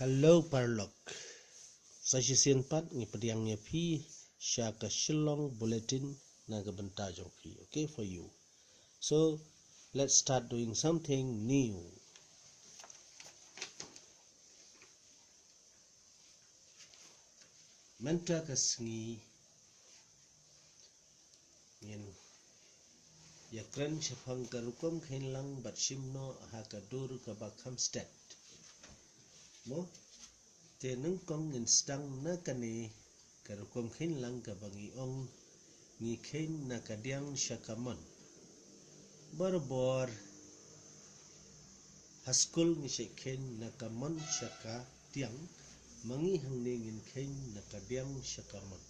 Hello Parlok. Saya siempat ngi pediangnya pi syaka shillong bulletin naga bentajong pi. Okay for you. So let's start doing something new. Menta kasngi ngin yakran syafang karukom khinlang bat shimno hakadur kabakam stat. Mo teneng kong ngin stang na kane karukom khinlang kabangi ong ngi khin na kadiang syakamon. Barbor haskul ngi syekhin na kamon syaka tiang mangi hang ngin khin na kadiang syakamon.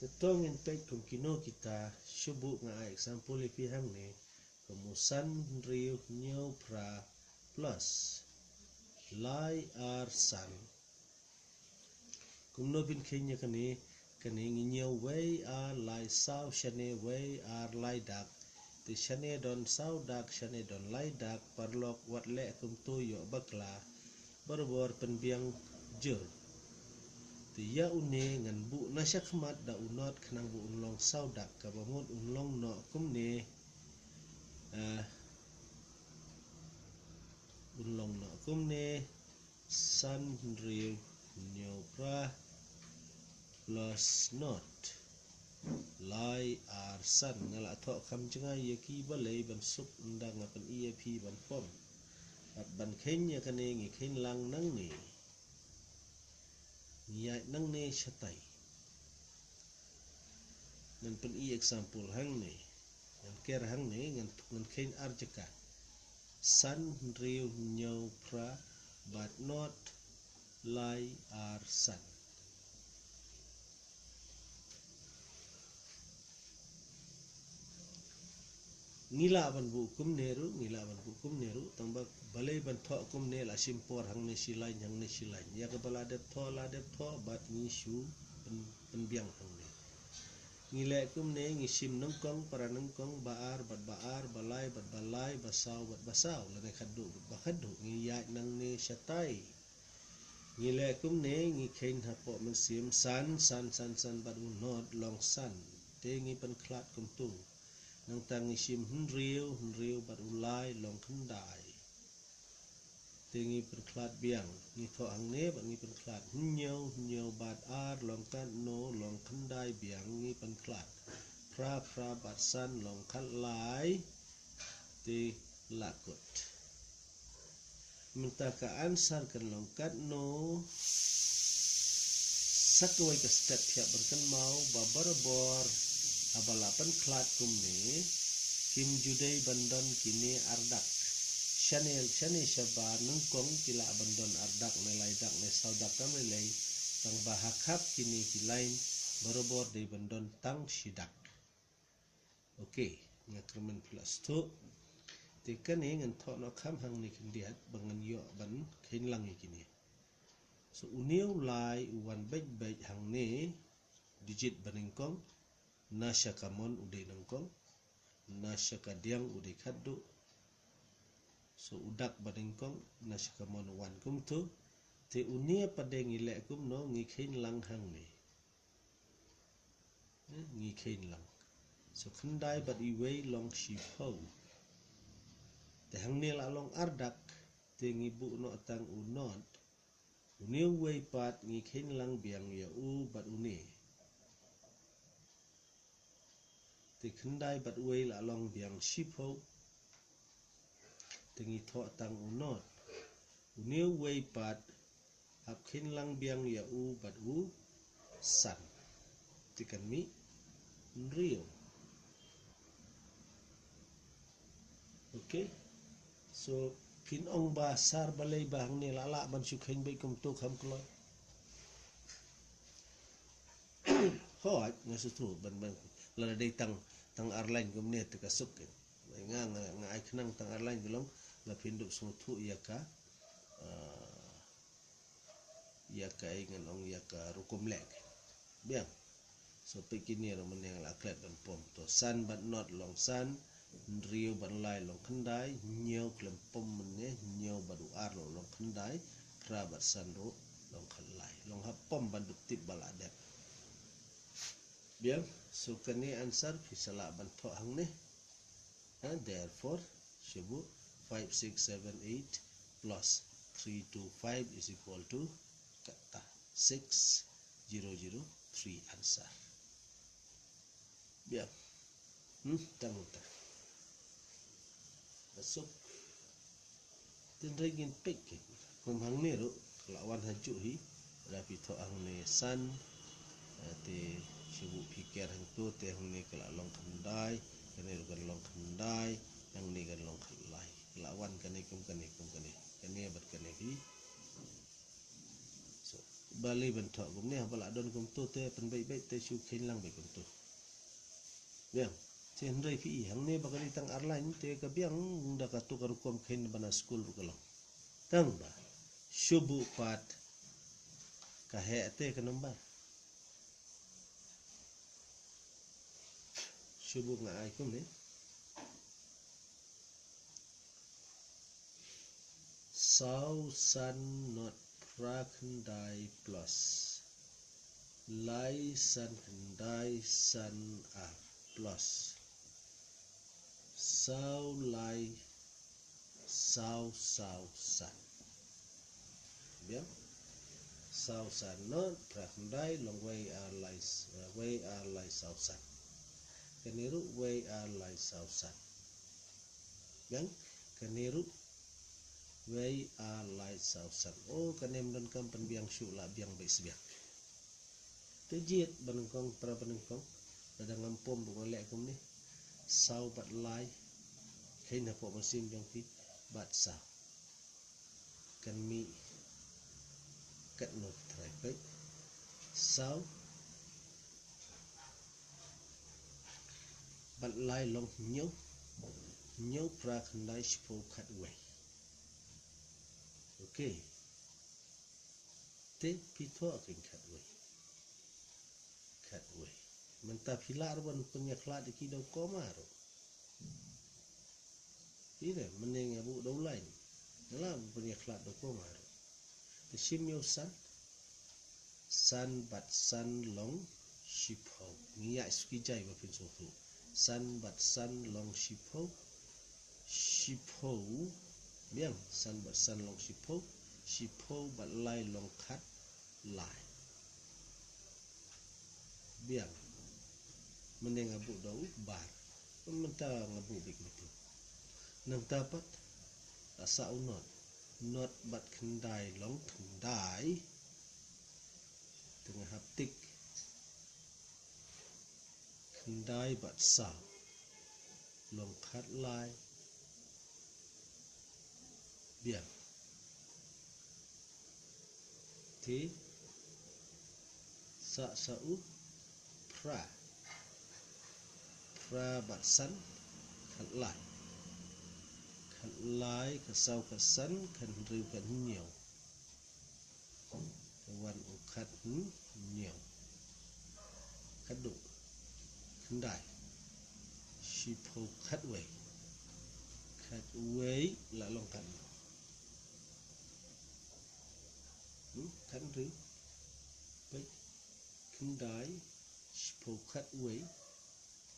Tetong in pek kung kino kita syubu nga example ipi hang ni kemusan riu nyo pra plus lai ar san kung no bin kenya kani nyo wei ar lai sao shane wei ar lai dak ti shane don sao dak shane don lai dak parlok wat le kum tu yo bakla berbor penbiang jur ti ya une ngan bu na syakmat da unot khnang bu unlong sao dak ka bamut unlong no kum ne unlong no kum ne san riu nyo pra plus not lai ar san ngala tho kham chenga ye ki balei ban sup undang apan ep ban pom at ban khenya kane ngi khin lang nang ni ya nang ne shatai nan pen example hang ni ngan ker hang ni ngan khin arjaka san riu nyo pra but not lai ar san. Ngila ban bu kum neru tambah balai ban tho kum ne la simpor hang ne silai hang ne silai ya ke bala de tho bat ni shu penbiang hang ne ngile kum ne ngi sim nang kong para nang kong baar bat baar balai bat balai basau bat basau la ne khadu ba khadu ngi ya nang ne shatai ngile kum ne ngi khain hapo men sim san bat unot long san te ngi pen khlat kum tu nang tang isim hunriu bat ulai long khandai tingi perklat biang ni tho ang ne bat ngi perklat nyau bat ar long kan no long khandai biang ngi perklat pra bat san long khat lai ti lakut minta ka answer kan long kat no sakwai ka step thiap berkan mau babar abalapan klat kumne kim judai bandon kini ardak shane shabar nungkong kila bandon ardak nelai dak ne saudak kamelai tang bahakap kini kilain berobor de bandon tang sidak. Okay, ngakremen plus 2 tekan ngan thok no kham hang ni kindiat bangan yo ban khinlang kini so uniu lai uwan bej hang ne digit baningkong nasya kamon udai nangkong nasya kadiang udai khaddu so udak badengkong nasya kamon wan kum tu te unia pada ngile kum no ngi khin lang hang ni ngi khin lang so khandai bat iwei long shi phau te hang ni la long ardak te ngi bu no tang unot unia wei pat ngi khin lang biang ya u bat uni te khandai bat wei la long biang shipo tengi tho tang unot uniu wei pat hap khin lang biang ya u bat u san tikan mi real. Okay, so kin ong ba sar balai bahang ni la ban su khin bai kum tu kham kloi hot ngasu tu ban la dei tang airline gumne te kasuk nga ai khnang tang airline gulong la pinduk sung thu ya ka ngan ong ya ka rukum lek biang so pikini ro meneng la klet ban pom to san but not long san rio ban lai long khandai nhiều klem pom ne nhiều badu ar long khandai pra bat san ro long khalai long hap pom ban du tip bala dep bien so kani answer phisala ban tho hang ne and therefore shabu 5 6 7 8 plus 3 2 5 is equal to kata 6003 answer bien tang ta masuk tin regin pek kom hang ne ro lawan haju hi rapi tho hang ne san te shabu pikir hang tu te hang ne kala long khandai kene ro kan long khandai yang ni kan long khalai lawan kane kane bat kane hi so bali ban tho gum ne bala don gum tu te pen bai te shu khin lang bai gum tu bien chen rei phi hang ne bakali tang arlain te ka biang da ka tu kan kom khin bana school ru kalong tang ba shubu pat ka he te ka number shubu nga ai kum ne sau san not prakhandai plus lai san khandai san a plus sau lai sau san bien sau san not prakhandai long way are lai sau san keniru way are lai sau san bien keniru way are lai sau san oh kanem don kam pen biang shu la biang bai sbiak te jiet banengkong pra banengkong ada ngampom bu lek kum ni sau bat lai khain ha po masim jong pi bat sau kan mi kat no trai pai sau bat lai long nhau pra khandai shpo khat way okay te pitho akin khat way menta pilar ban punya khlat ki do komaro ire meneng abu do lain dalam punya khlat do komaro te sim yo san bat san long shipho ngia ski jai ba pin so tu san bat san long shipho bien san bat san long shipho bat lai long khat lai bien meneng abu do bar menta ngabu bik itu nang dapat asa not bat khandai long khandai tengah haptik khandai bat sa long khat lai bien ti sa u pra bat san khat lai ka sau ka san kan riu kan nhiều wan u khat nhiều khat du khandai shipho khat way là long kan khat riu pai khandai shipho khat way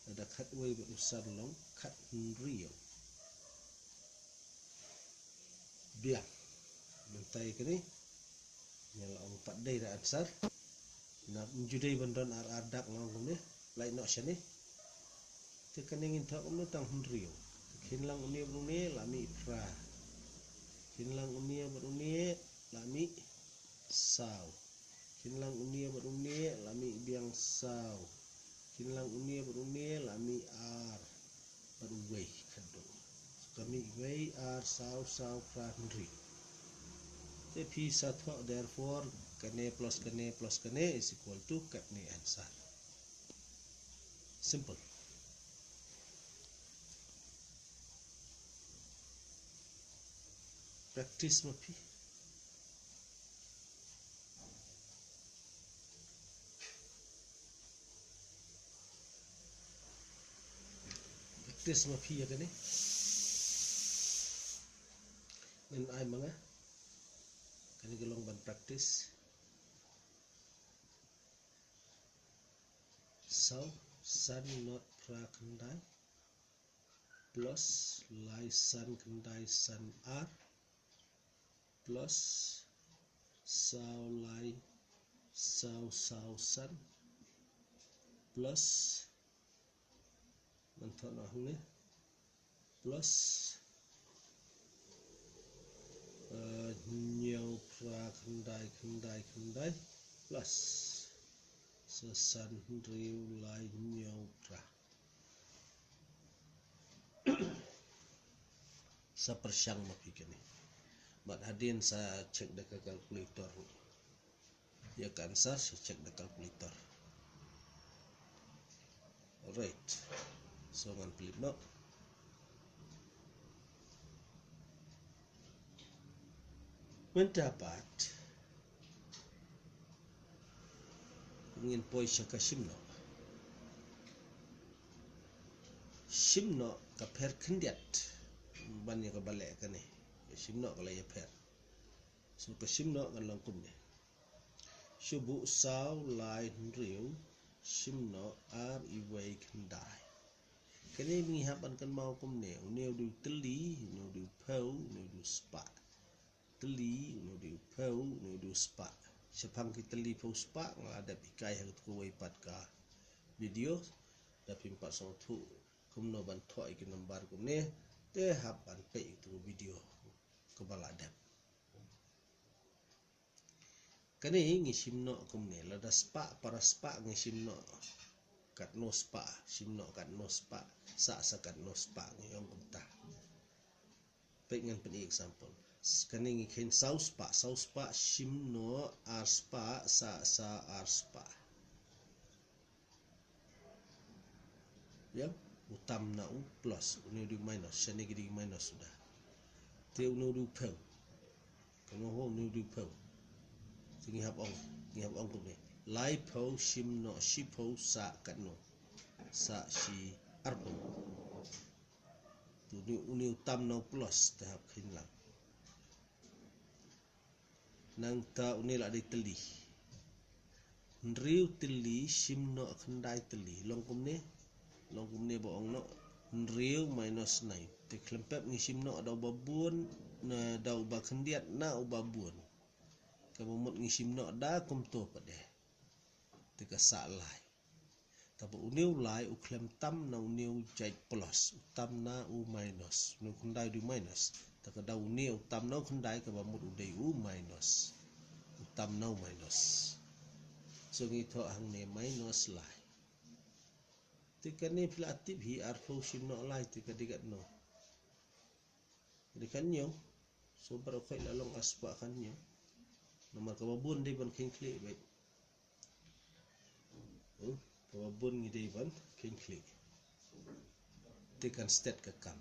ada khat way ba usan long khat riu biang mentai kini nyala ong pat dei ra ansar na judai bandon ardak ngong ni lai no shani te kaningin tha om tang rio khinlang unia bruni lami pra khinlang unia bruni lami sau khinlang unia bruni lami biang sau khinlang unia bruni lami ar baru way khado kami way ar sau pra ri te pi satho therefore kane plus kane is equal to kane answer simple practice mapi practice ma phi ka ni nên ai manga kani gelong ban practice sau san not pra khandai plus lai san khandai san r plus sao lai sao san plus man thọ nào không nhé plus nhiều pra khandai plus sa san riu lai nhiều pra sa persyang mapi kini mat hadin sa cek dekat kalkulator ya kan sa cek dekat kalkulator. Alright, so ngan pilih no mendapat ingin poi syaka shimno ka per kendiat ban ya ka balik kan ni shimno ka lai per so ka shimno kan langkum ni shubu sao lai riu shimno ar iwai kendai kini mengihapan kan mau kum ni uneu du teli uneu du pau uneu du spa teli uneu du pau uneu du spa sepang kita teli pau spa ada pikai hang tu wai pat ka video tapi 4 tu kum no ban thoi ki number kum ni te hap ban pe tu video ko baladap kani ngisim no kum ni lada spa para spa ngisim no kat no spa simno kat no spa sa kat no spa ngiyong kumta pe ngan pen example kani ngikin sau spa simno ar spa sa ar spa ya utam na u plus unu di minus sini gidi minus sudah te unu du peu kamu ho unu du peu tinggi hap ong tu ni lai peu simno si peu sa kat no sa si arpo tu ni unu utam na plus tahap khinlang nang ta uni la di teli riu teli simno khandai teli longkum ni boong no riu minus 9 te klempep ni simno ada babun na da uba khendiat na uba bun kamumut ni simno da kum to pade te ka sa lai tabu uniu lai u klem tam na uniu jai plus tam na u minus nu khandai du minus ta ka da uniu tam na khandai ka bamut u dei u minus tam na minus so ngi tho hang ne minus lai tika ni pila atip hi arfo simno lai tika digat no dikan nyo so baro kai lalong aspa kan nyo nomor ka babun dei ban king klik baik ka babun ngi dei ban king klik tikan state ka kam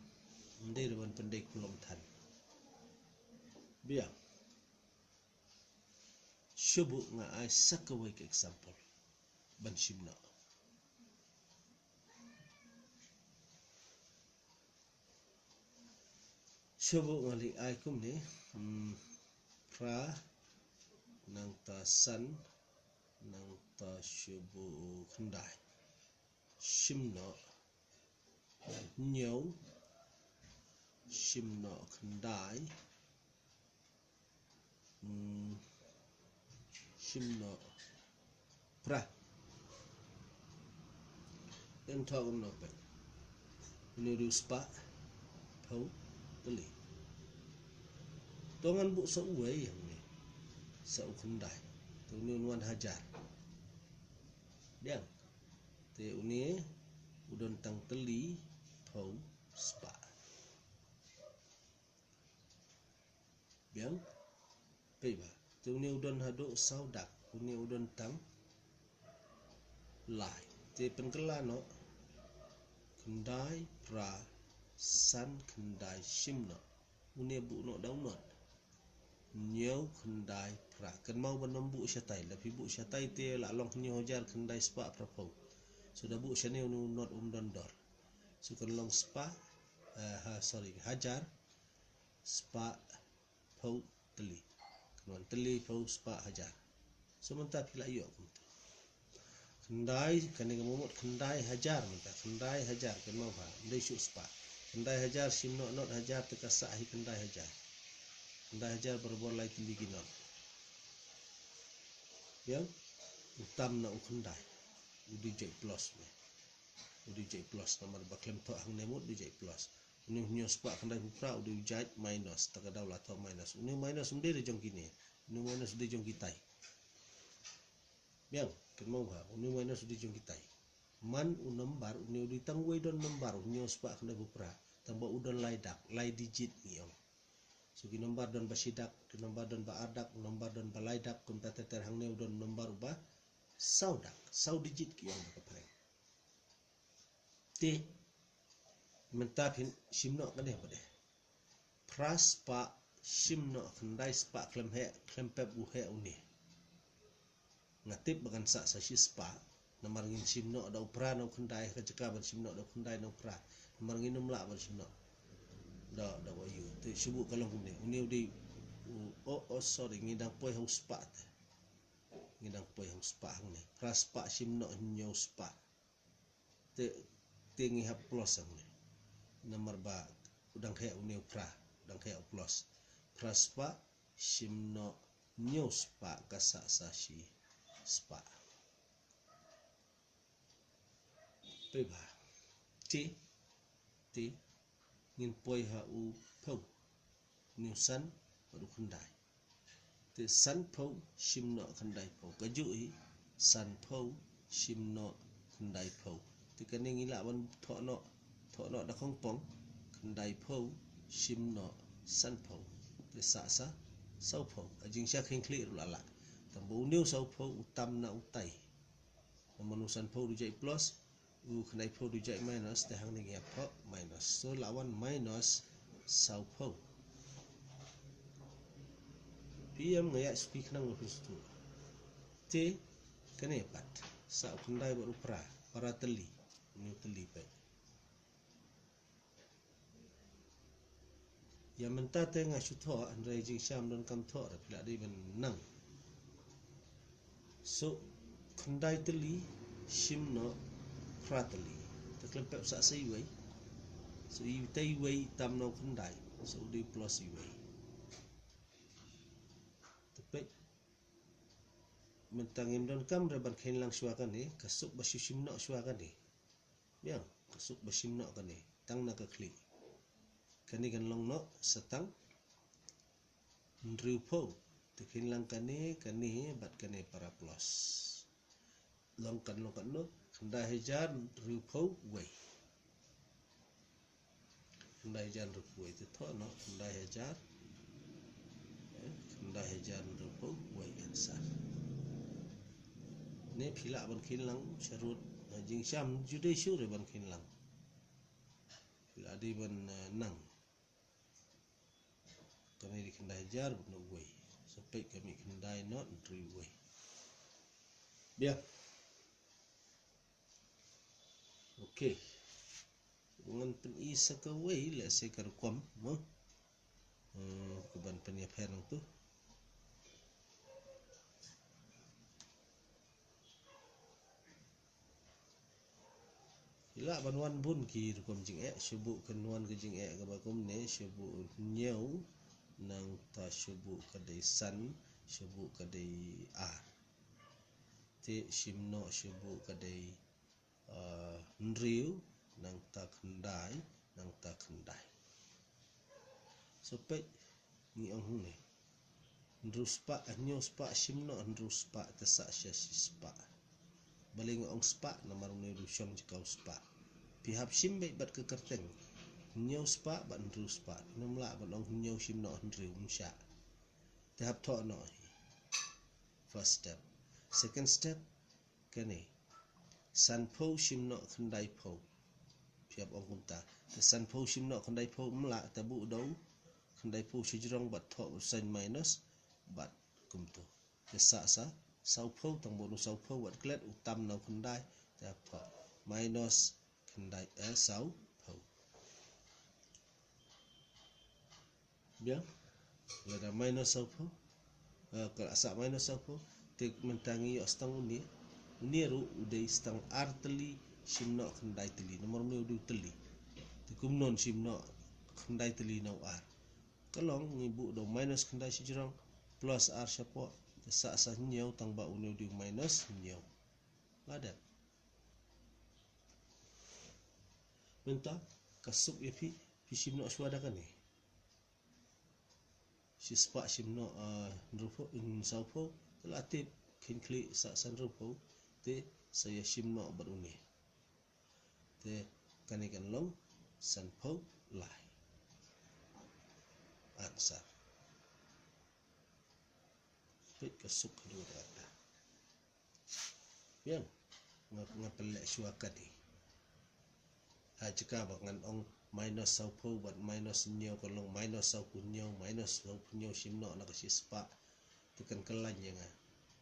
ndei ban pendek pelom than biang shubu nga ai sakawai ke example ban simno shubu ngali ai kum ni pra nang ta san nang ta shubu khandai simno nyau simno khandai simno pra dan thau no pe ni du spa phau teli tongan bu sa uai yang ni sa khandai tu ni nuan hajar diang te uni udon tang teli phau spa biang pe ba tu ni udon hado saudak uni udon tang lai te penkela no khandai pra san khandai simno uni bu no download nyau khandai pra kan mau banombu syatai tapi bu syatai te la long nyo jar khandai spa pra pau sudah bu channel nu not dondor sukan long spa hajar spa pau teli kenuan teli pau spa hajar sementara pila yuk kendai kani ngamumut kendai hajar minta kendai hajar kan mau ba ndai syuk spa kendai hajar sim not hajar tekasa hi kendai hajar berbolai teli ginon yang utam na ukendai udi jek plus me udi jek plus nomor baklem to hang nemut udi jek plus ini hunyo spa kendai hupra udi jek minus takadau la to minus ini minus umde de jong kini ini minus de jong kitai yang kan mau ba ini minus de jong kitai man unombar uni udi tangwei don nombar hunyo spa kendai hupra tambah udon lai digit ngiong sugi nombar don basidak nombar don baadak nombar don balaidak kumta teter hang ne udon nombar ubah sau digit kiong bakapreng ti mentapin simno kan dia pada pras pa simno kendai spa klem pep uhe uni ngatip bagan sa spa nomor ngin simno da upra no kendai kejeka ban simno da kendai no upra nomor ngin numla ban simno da wayu tu subu kalong kumne uni udi sorry ngidang poi hau spa ngidang poi hau spa hang ne pras pa simno nyo spa te ngi hap plus hang ne nomor ba udang kaya uni upra udang kaya plus pras pa simno nyo spa kasa sashi spa peba ti ngin poi ha u pau ni san baru kendai te san pau simno kendai pau kajui san pau simno kendai pau te kane ngila ban tho no da khong pong kendai pau simno san pau te sa sau pau ajing sya kheng kli lala tambo new sau pau utam na utai nomor san pau du jai plus kendai pau du jai minus te hang ni ya pau minus so lawan minus sau pau PM ngayak speak nang tu te kene pat sa kendai baru para teli ni teli pe yang menta te ngasu tho andrai jing syam don kam tho ra pila di ben nang so kendai teli simno prateli te klem pep sa sei wei so i tai wei tam no kendai so di plus i wei mentangin don kam reban khen lang suakan ni kasuk basusim no suakan ni yang kasuk basim no kan ni tang na ka kli kani kan long no setang ndriu po te khen lang kani bat kani para plus long kan no kendai hajar ndriu po wei kendai hajar ndriu po te tho no kendai hajar ndriu po wei answer ne phila ban khin lang sharut jing sham jude sure ban khin lang phila di ban nang kami di kendai jar no way sampai kami kendai not three way dia okey dengan pen isa ka way la se kar kom mo keban pen ya perang tu ila banwan bun ki rukom jing subu kenwan ke jing ka bakum ne subu nyau nang ta subu kadai san subu kadai ar te simno subu kadai ndriu nang ta kendai sopek ni ang hune ndruspa anyo spa simno ndruspa ta sa spa baling ong spa nomor ne rusyong jikau spa pihap sim baik bat ke kerteng nyau spa bat ndru spa nomla bat ong nyau sim no ndru umsya tahap tho no first step second step kene san pho sim no kendai pho pihap ong kunta san pho sim no kendai pho mla tabu dau kendai pho sijrong bat tho sin minus bat kumtu sa sau pho tang bonu sau pho wat klet utam na kendai tahap tho minus kendai sau Bien, ada minus saupo, kalau asak minus saupo, te mentangi astang uniru udai stang arteli simno kendai teli, nomor me udu teli, te kumnon simno kendai teli nau ar. Kalong ngibu do minus kendai sijurang plus ar siapa, te sa nyau tang ba udu minus nyau. Ladat. Minta kasuk ya pi simno suada kan ni. Si spa simno nrupo in saupo telatip kin kli sa san rupo te saya simno beruni. Te kanikan long san po lai. Ansar. Pit kasuk kedua kata. Bien. Ngapelek suaka ni. Jika bangan ong minus saupo buat minus nyau kalau minus saupo nyau simno nak si spa tekan kelan yang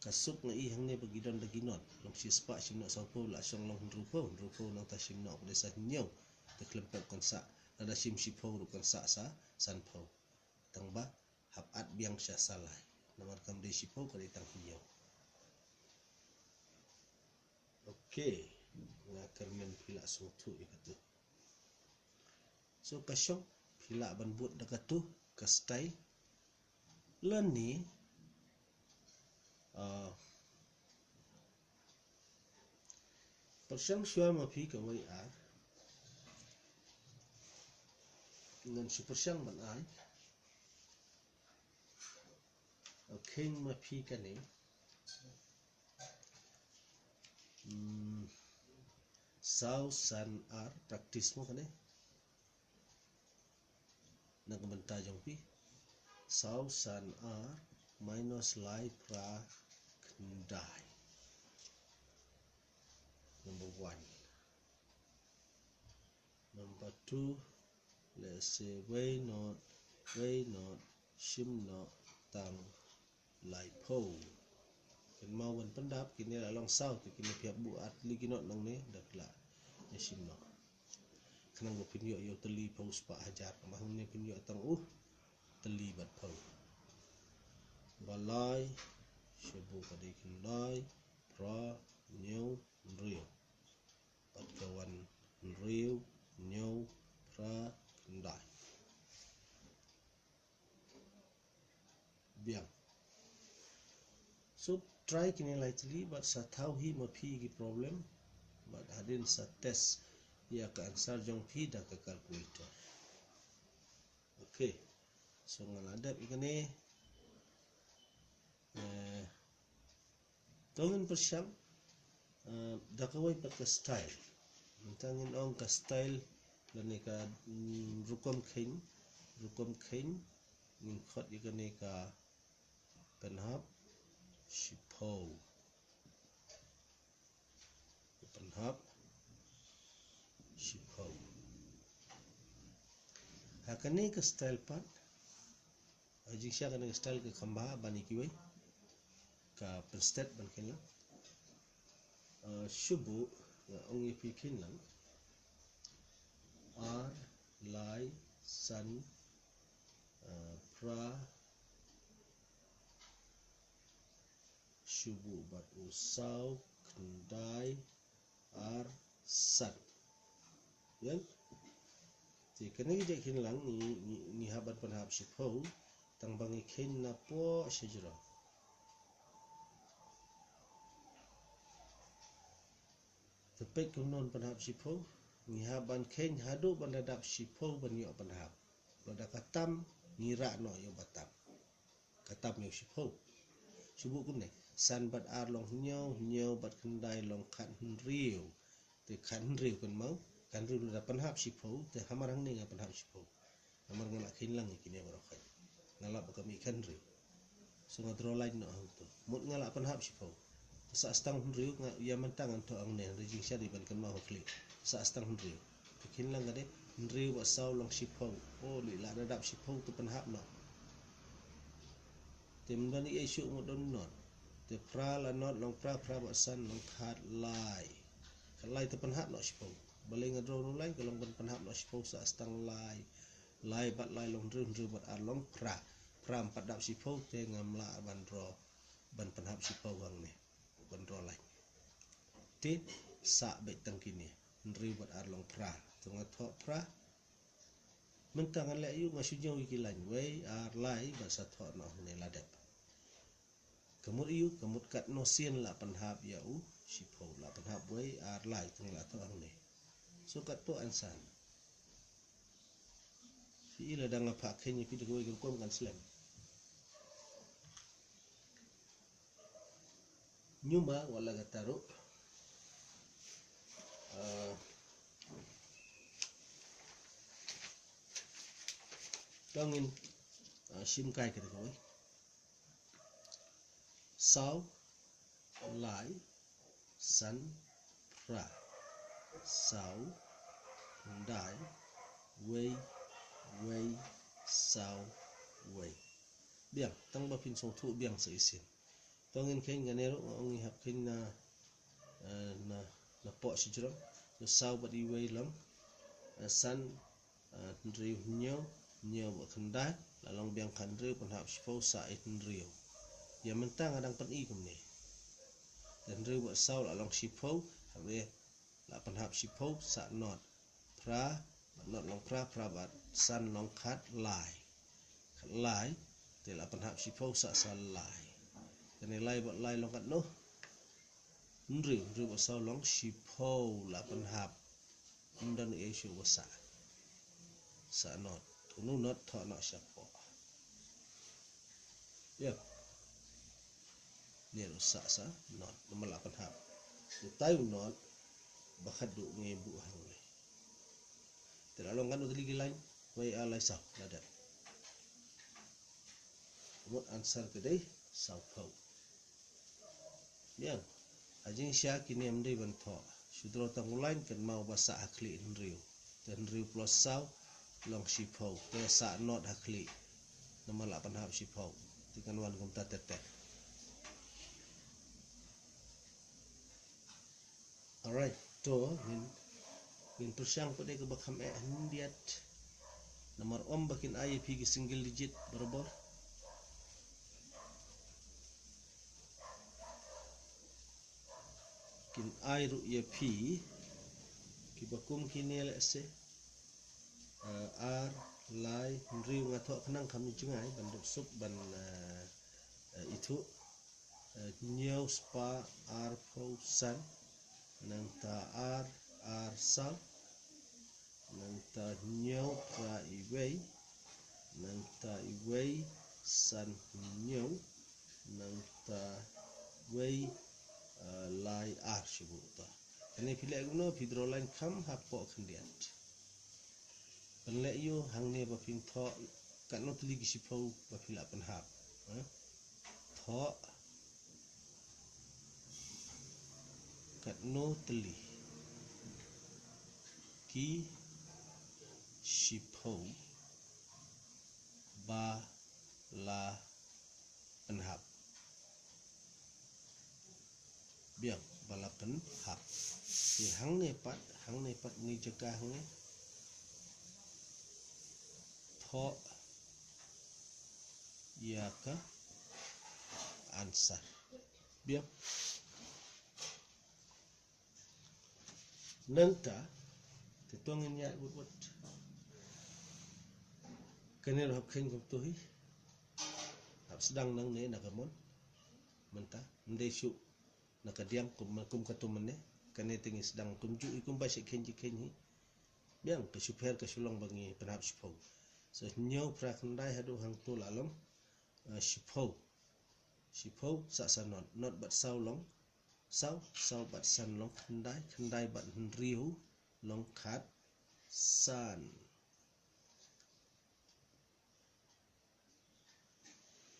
kasuk ngai hang ni bagi don daginon long si spa simno saupo la song long rupo nang ta simno desa nyau te klempet konsa ada sim sipo ru konsa sa sanpo tangba hapat biang sya salai nomor kam de sipo kali tang nyau. Okey, ngakermen pila sutu ikatu. So kasyong pila ban buat dekat tu ke style len ni persyang syua mapi ke wai ar dengan si persyang ban ai king mapi kan ni sau san ar praktis mo kan ni nak benta jong pi sau san r minus lai pra kendai number 1. Number 2, let's say way not sim not tang lai po kan mau ban pendap kini long sau tu kini pihak buat lagi not nang ni dak la ya sim not kenang go pinyo yo teli pos pa hajar mahung ni pinyo tang teli bat pau balai sebu kadai kendai pra nyau riu pat kawan riu nyau pra kendai biang so try kini lightly but sa tahu hi mapi gi problem but hadin sa test ia ke ansar jong pi dah ke kalkulator. Okey. So ngaladap ikan ni tongin persyang dah kawai pakai style. Mentangin ong ka style dan ni ka rukom kain ngin khot ikan ni ka penhap shipau penhap shipau hakane ke style pat ajiksha kane ke style ke khamba bani kiwai ka penstet ban kinla shubu ong ipikin lang ar lai san pra shubu bat usau kendai ar san yan ti kene je kin lang ni habat panhap shipau tang bangi kin na po shijra tepek kunon panhap shipau ni haban kin hadu bandadap shipau ban yo panhap bada katam ngira no yo batam katam yo shipau shubu kunne san bat ar long nyau bat kendai long khan riu te khan riu kan mau kan riu da panhap shipau te hamarang ni nga panhap shipau hamar ngala kin lang kini barokai ngala bakami khan riu so ngadro line no tu mut ngala panhap shipau sa astang riu nga ya mentang anto ang ne rijing syari ban kan mau klik sa astang riu kin lang gade riu ba saw long shipau li la dadap shipau tu panhap no tim dan i isu ngodon non te pra la not long pra ba san long khat lai kalai te panhap no shipau balai ngadro no lai kalong ban panhap no shipau sa astang lai lai bat lai long dru bat ar long pra empat dap sipau te ngamla ban ro ban penhap sipau gang ni ban ro lai ti sa bet tang kini dru bat ar long pra tengah tho pra mentang ale yu ngasu jong iki lain wei ar lai ba sa tho no ne ladep kemut yu kemut kat no sien la penhap ya u sipau la penhap wei ar lai teng la tho ang ne so kat to ansan fi ila dang apa kenya pi de ko kan slam nyuma wala gataru dongin sim kai ke ko sao lai san pra sao dai wei sao wei biang tang ba pin song thu biang se isin tongin khen ganero ongi hap khen na po si jro so sao ba di wei lam san ndriu nyo ba khandai la long biang khan riu pan hap sipau sa it ndriu ya mentang adang pan i kum ni dan riu ba sao la long sipau habe la pan hap sipau sa not pra not long pra ba san long khat lai te la pan hap sipau sa lai kene lai ba lai long kat no riu ba sao long sipau la pan hap ndan e shu ba sa not nu not tho no siapo ya ni sa not nomor 8 hap tu tayu not bakhat du nge bu hang ni teralong kan utli gilain wai alai sa ada what answer today sao phau ya ajing sya kini amde ban tho sudro tang lain kan mau basa akli riu dan riu plus sao long sipau te sa not hakli nomor 8 hap sipau tikan wan kum ta tete alright to min persyang pada ke bakham hendiat nomor bakin IEP ke single digit berapa kin ai ru ye p ki bakum kini lese ar lai riu ngathok khnang kham jungai ban sup ban itu nyau spa ar fausan nang ta ar sal nang ta nyau pra iwei nang ta iwei san nyau nang ta wei lai ar shibuta ini pile guno pidro line kham hapo khendiat penle yu hangne ba ping tho kan no tli gi sipau ba phila pan hap tho kat no tli ki sipau ba la pan hap biang balakan hap di hang ne pat ni jaga hang ne tho ya ka answer biang nangta ketongin ya buat kenir hap khen kum tu hi hap sedang nang ne nakamon menta ndesu nakadiam kum katum ne kane tingi sedang kumju ikum ba sik khen hi biang ke super ke sulong bangi penap sipau so nyau pra khandai hadu hang tu lalom sipau sa not bat sao long sao bat san long khandai bat riu long khat san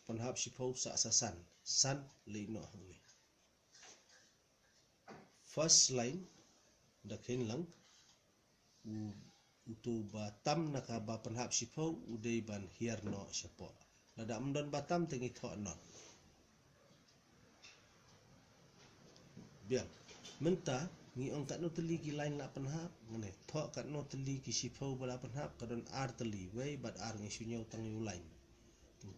penhap sipau sa san li no hang ni first line dakhin lang tu batam naka ba penhap sipau udai ban hiar no siapo lada mdon batam tengi tho not biang menta ngi ong kat no teli ki lain la penhap ngene tho kat no teli ki sipau bala penhap kadon ar teli wei bat ar ngi sunyau tang yu lain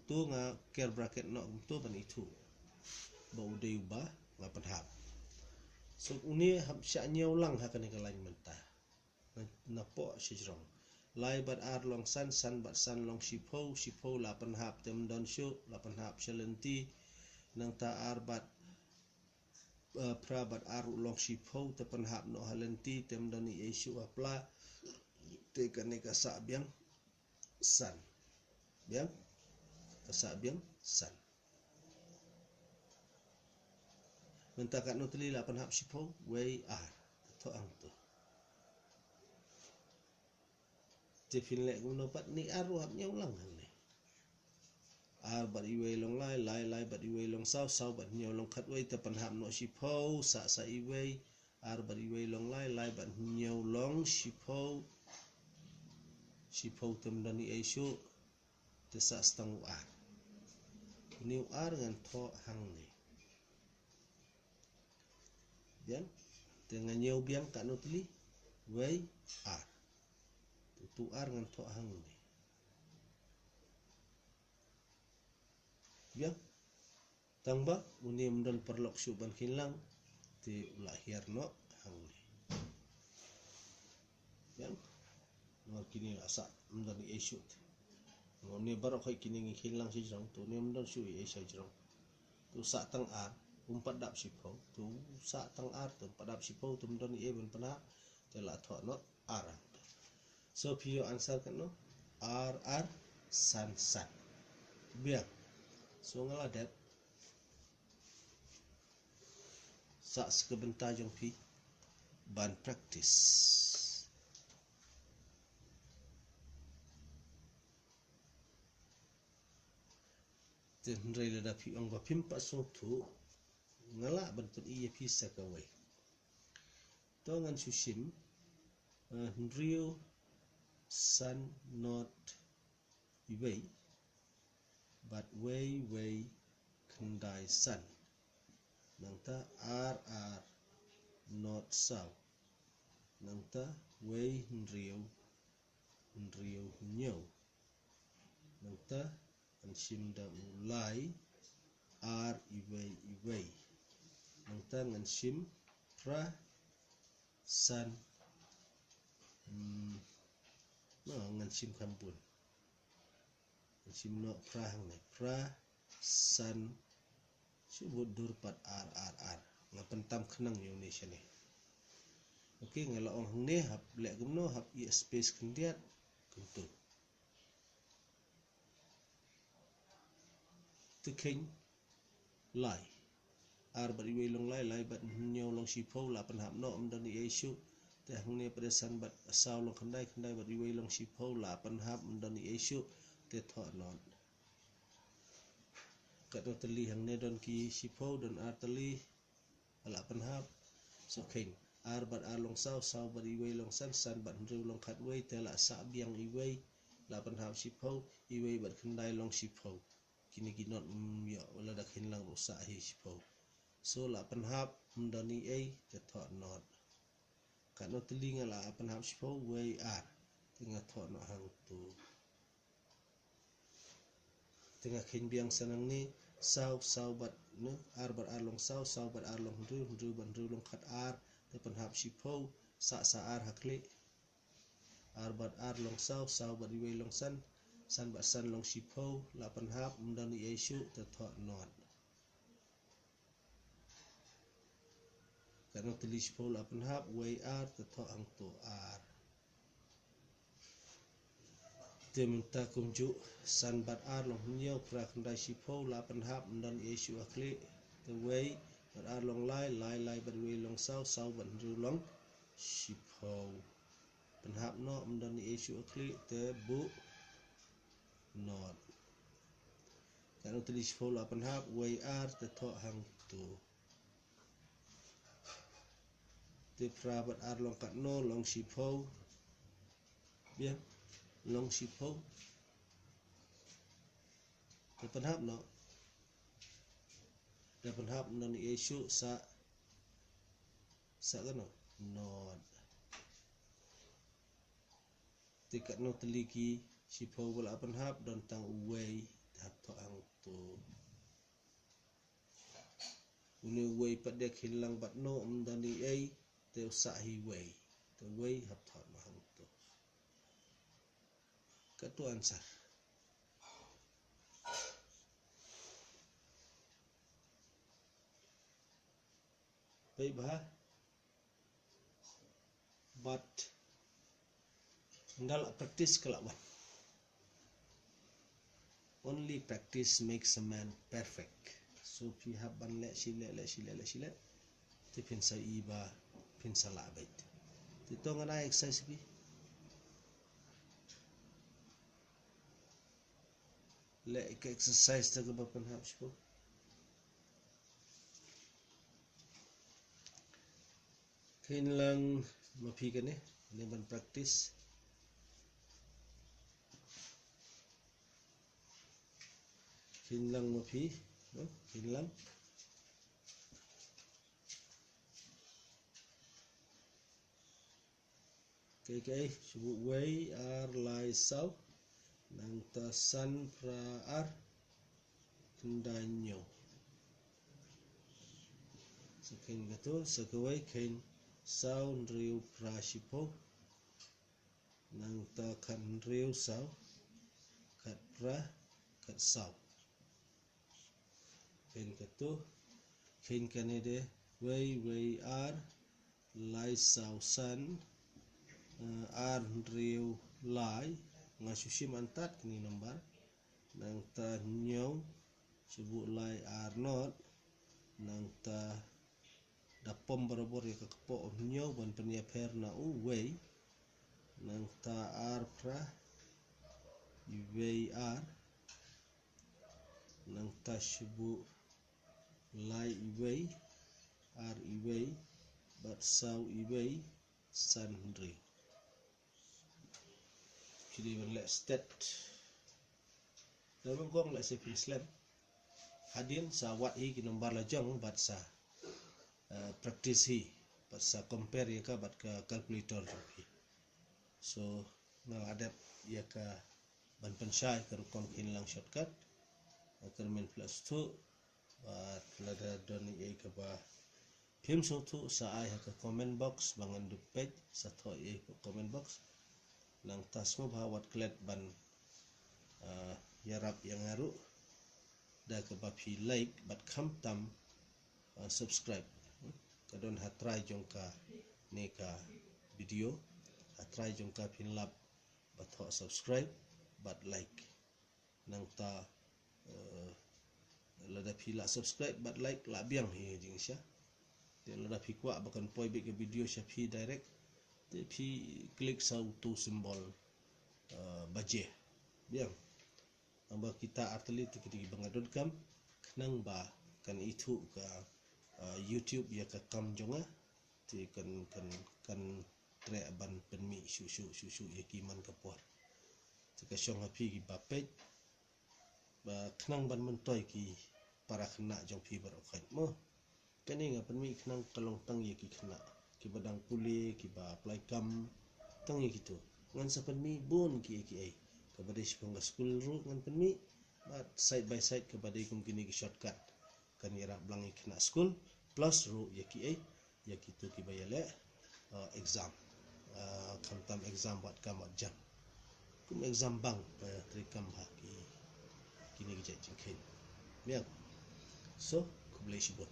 tu nga ker bracket no tu ban itu ba udai ba la penhap so uni hab sya nyau lang ha kan ka lain mentah na po sijrong lai bat ar long san bat san long sipau la penhap tem don syu la penhap shalenti nang ta ar bat pra bat ar long sipau te penhap no halenti tem don i isu apla te kaneka sa biang san biang sa biang san mentah kat no teli la penhap sipau wei ar to ang tu te finle gumno pat ni ar hab nyau lang ni ar bat iwe long lai bat iwe long sau bat nyau long khat wei te penhap no sipau sa iwe ar bat iwe long lai bat nyau long sipau tem dan i isu te sa stang ar ni ar ngan tho hang ni biang dengan nyau biang kat no teli wei ar tu ar ngan tho hang ni biang tangba uni mdon perlok su ban kinlang ti lahir no hang ni biang no kini asa mdon i isu ni barok khoi kini ngi kinlang si jong tu ni mdon su i isu jong tu sa tang ar umpat dap sipau tu sa tang ar tu padap sipau tu mdon i ben pana te la tho no ar so pio answer kan no ar san biang so ngala dep sa sekebenta jong pi ban practice ten rele da pi ong ba pimpa so tu ngala bentuk iya pi sakawai to ngan susim Rio san not iwei but way kendai san nangta ar not sao nangta way Rio nyau nangta ansim da ulai ar iwei nangta ngansim pra san no ngansim kampun ngansim no pra hang ne pra san subut dur pat ar ngapentam khenang Indonesia ni okey ngala ong hang ne hab lek gumno hab i space kendiat kuntu tekeng lai ar bat iwe long lai bat nyau long sipau la penhap no amdan i isu te hang ne pedesan bat asau long kendai bat iwe long sipau la penhap amdan i isu te tho non kat no teli hang ne don ki sipau don ar teli ala penhap so keng ar bat ar long sau bat iwe long san bat ndru long khat wei te la sa biang iwe la penhap sipau iwe bat kendai long sipau kini ginot yo wala da khinlang rusa hi sipau so la penhap mdani ai te tho not kat no teli ngala penhap sipau wei ar tinga tho no hang tu tinga khin biang sanang ni sau bat no ar bat ar long sau bat ar long ndru bat ndru long khat ar te penhap sipau sa ar hakli ar bat ar long sau bat iwe long san bat san long sipau la penhap mdani isu te tho not karena teli sipau la penhap wei ar te tho ang tu ar te minta kumju san bat ar long nyau pra kendai sipau la penhap mdan isu akli te wei bat ar long lai bat wei long sau bat ndru long sipau penhap no mdan isu akli te bu not karena teli sipau la penhap wei ar te tho hang tu te pra bat ar long kat no long sipau biang long sipau te penhap no te penhap non isu sa kan no not tikat no teliki sipo bola apan hap don tang uwei hap to ang to uni uwei pada khilang bat no umdani ai te usa hi wei te wei hap to mahang to katu ansar baik bah but ndal practice kelawan only practice makes a man perfect. So if you have ban le sile ti pin sa iba pin sa labait ti to ngana exercise bi le ke exercise ta ba pan hap sipo kin lang mapi kan ni ban practice kin lang mapi no kin lang okay sebut wei ar lai sau nang ta san pra ar kendanyo sekin gato sekawai kain sau riu pra sipo nang ta kan riu sau kat pra kat sau kain gato kain kanede wei ar lai sau san ar riu lai ngasusim antat ni nombar nang ta nyong sebut lai ar not nang ta dapom barabor ya kepo nyong ban penia per na wei nang ta ar pra wei ar nang ta sebut lai wei ar wei bat sau wei san riu jadi ban let stat dalam gong let se Islam hadin sa wat hi ki nombar la jong bat sa practice hi bat sa compare ya ka bat ka calculator hi so na adat ya ka ban pensai ka rukom kin lang shortcut akan men plus 2 bat lada don ye ka ba phim so tu sa ai ha ka comment box bangan du page sa tho ye comment box nang tas mo ba wat klet ban yarap yang aru da ka ba phi like bat kham tam subscribe kadon ha try jong ka ne ka video ha try jong ka phin lap bat ho subscribe bat like nang ta lada phi la subscribe bat like la biang hi jing sya te lada phi kwa bakan poi be ke video sya phi direct te phi klik sau tu simbol baje biang amba kita arteli tikiti bangadon kam nang ba kan itu ka YouTube ya ka kam jonga ti kan tre ban penmi susu ya kiman ka por ti ka syong hapi ki ba page ba khnang ban mentoi ki para khna jong phi bar khat mo kani nga penmi khnang kalong tang ye ki khna ki badang puli ki ba apply kam tang ye gitu ngan sa penmi bon ki ai ka bade sipong school ru ngan penmi but side by side ka bade kum kini ki shortcut kan ira blangi kena school plus ru yaki yaki tu ki bayale exam khantam exam buat kamat jam kum exam bang trikam ha ki kini ki jengkhin miak so kublai sibot